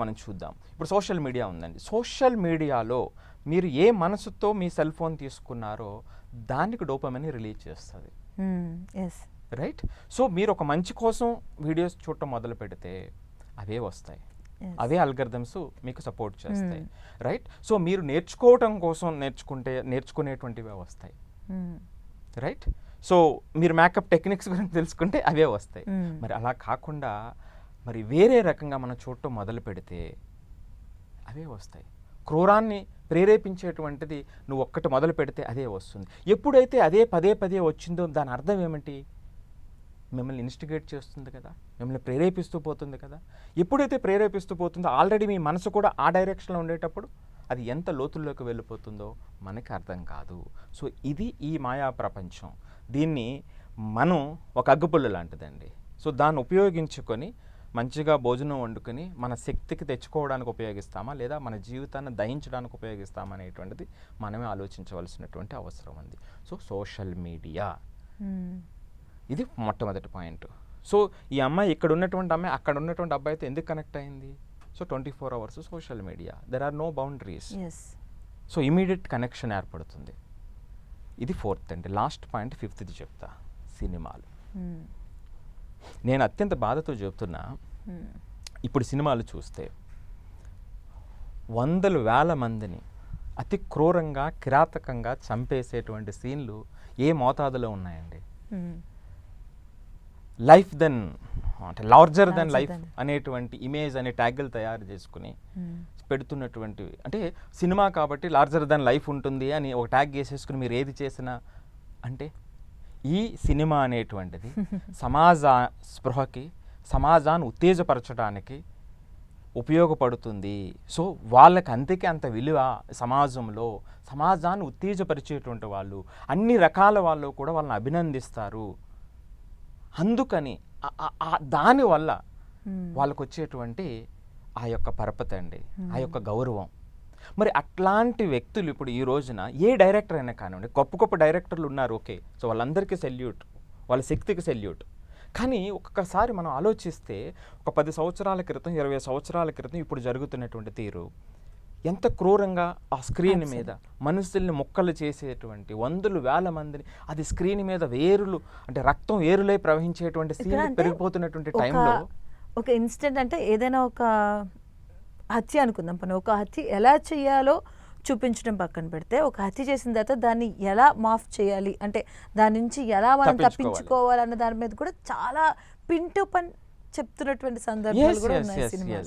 మనం చూద్దాం. ఇప్పుడు సోషల్ మీడియా ఉందండి. సోషల్ మీడియాలో మీరు ఏ మనసుతో మీ సెల్ ఫోన్ తీసుకున్నారో దానికి డోపమైన్ రిలీజ్ చేస్తుంది, రైట్? సో మీరు ఒక మంచి కోసం వీడియోస్ చూడటం మొదలు పెడితే అవే వస్తాయి, అవే అల్గరిథమ్స్ మీకు సపోర్ట్ చేస్తాయి, రైట్? సో మీరు నేర్చుకోవటం కోసం నేర్చుకునేటువంటివే వస్తాయి, రైట్? సో మీరు మేకప్ టెక్నిక్స్ గురించి తెలుసుకుంటే అవే వస్తాయి. మరి అలా కాకుండా మరి వేరే రకంగా మనం చూడటం మొదలు పెడితే అవే వస్తాయి. క్రూరాన్ని ప్రేరేపించేటువంటిది నువ్వు ఒక్కటి మొదలు పెడితే అదే వస్తుంది. ఎప్పుడైతే అదే పదే పదే వచ్చిందో దాని అర్థం ఏమిటి? మిమ్మల్ని ఇన్స్టిగేట్ చేస్తుంది కదా, మిమ్మల్ని ప్రేరేపిస్తూ పోతుంది కదా. ఎప్పుడైతే ప్రేరేపిస్తూ పోతుందో ఆల్రెడీ మీ మనసు కూడా ఆ డైరెక్షన్లో ఉండేటప్పుడు అది ఎంత లోతుల్లోకి వెళ్ళిపోతుందో మనకి అర్థం కాదు. సో ఇది ఈ మాయా ప్రపంచం. దీన్ని మనం ఒక అగ్గిపుల్ల లాంటిదండి. సో దాన్ని ఉపయోగించుకొని మంచిగా భోజనం వండుకొని మన శక్తికి తెచ్చుకోవడానికి ఉపయోగిస్తామా, లేదా మన జీవితాన్ని దహించడానికి ఉపయోగిస్తామా అనేటువంటిది మనమే ఆలోచించవలసినటువంటి అవసరం ఉంది. సో సోషల్ మీడియా ఇది మొట్టమొదటి పాయింట్. సో ఈ అమ్మాయి ఇక్కడ ఉన్నటువంటి అమ్మాయి అక్కడ ఉన్నటువంటి అబ్బాయితో ఎందుకు కనెక్ట్ అయింది? So 24 hours social media, there are no boundaries. So immediate connection ఏర్పడుతుంది. ఇది 4th అండి. లాస్ట్ పాయింట్ 5th చెప్తా, సినిమాలు. నేను అత్యంత బాధతో చెప్తున్నా, ఇప్పుడు సినిమాలు చూస్తే వందలు వేల మందిని అతి క్రూరంగా కిరాతకంగా చంపేసేటువంటి సీన్లు ఏ మోతాదులో ఉన్నాయండి. లైఫ్ దెన్ అంటే లార్జర్ దెన్ లైఫ్ అనేటువంటి ఇమేజ్ అనే ట్యాగులు తయారు చేసుకుని పెడుతున్నటువంటివి. అంటే సినిమా కాబట్టి లార్జర్ దెన్ లైఫ్ ఉంటుంది అని ఒక ట్యాగ్ వేసేసుకుని మీరు ఏది చేసినా అంటే ఈ సినిమా అనేటువంటిది సమాజ స్పృహకి, సమాజాన్ని ఉత్తేజపరచడానికి ఉపయోగపడుతుంది. సో వాళ్ళకి అంతకే అంత విలువ సమాజంలో, సమాజాన్ని ఉత్తేజపరిచేటువంటి వాళ్ళు, అన్ని రకాల వాళ్ళు కూడా వాళ్ళని అభినందిస్తారు. అందుకని దానివల్ల వాళ్ళకు వచ్చేటువంటి ఆ యొక్క పరపతి అండి, ఆ యొక్క గౌరవం. మరి అట్లాంటి వ్యక్తులు ఇప్పుడు ఈ రోజున ఏ డైరెక్టర్ అయినా కానివ్వండి, గొప్ప గొప్ప డైరెక్టర్లు ఉన్నారు, ఓకే, సో వాళ్ళందరికీ సెల్యూట్, వాళ్ళ శక్తికి సెల్యూట్. కానీ ఒక్కసారి మనం ఆలోచిస్తే ఒక 10 సంవత్సరాల క్రితం, 20 సంవత్సరాల క్రితం ఇప్పుడు జరుగుతున్నటువంటి తీరు ఎంత క్రూరంగా ఆ స్క్రీన్ మీద మనుషుల్ని ముక్కలు చేసేటువంటి వందలు వేల మందిని, అది స్క్రీన్ మీద వేరులు అంటే రక్తం ఏరులై ప్రవహించేటువంటి సీన్ పెరిగిపోతున్నటువంటి టైంలో ఒక ఇన్సిడెంట్ అంటే ఏదైనా ఒక హత్య అనుకుందాం, పని ఒక హత్య ఎలా చేయాలో చూపించడం పక్కన పెడితే, ఒక హత్య చేసిన తర్వాత దాన్ని ఎలా మాఫ్ చేయాలి అంటే దాని నుంచి ఎలా మనం తప్పించుకోవాలన్న దాని మీద కూడా చాలా పిన్ టు పన్ చెప్తున్నటువంటి సందర్భాలు కూడా ఉన్నాయి సినిమా.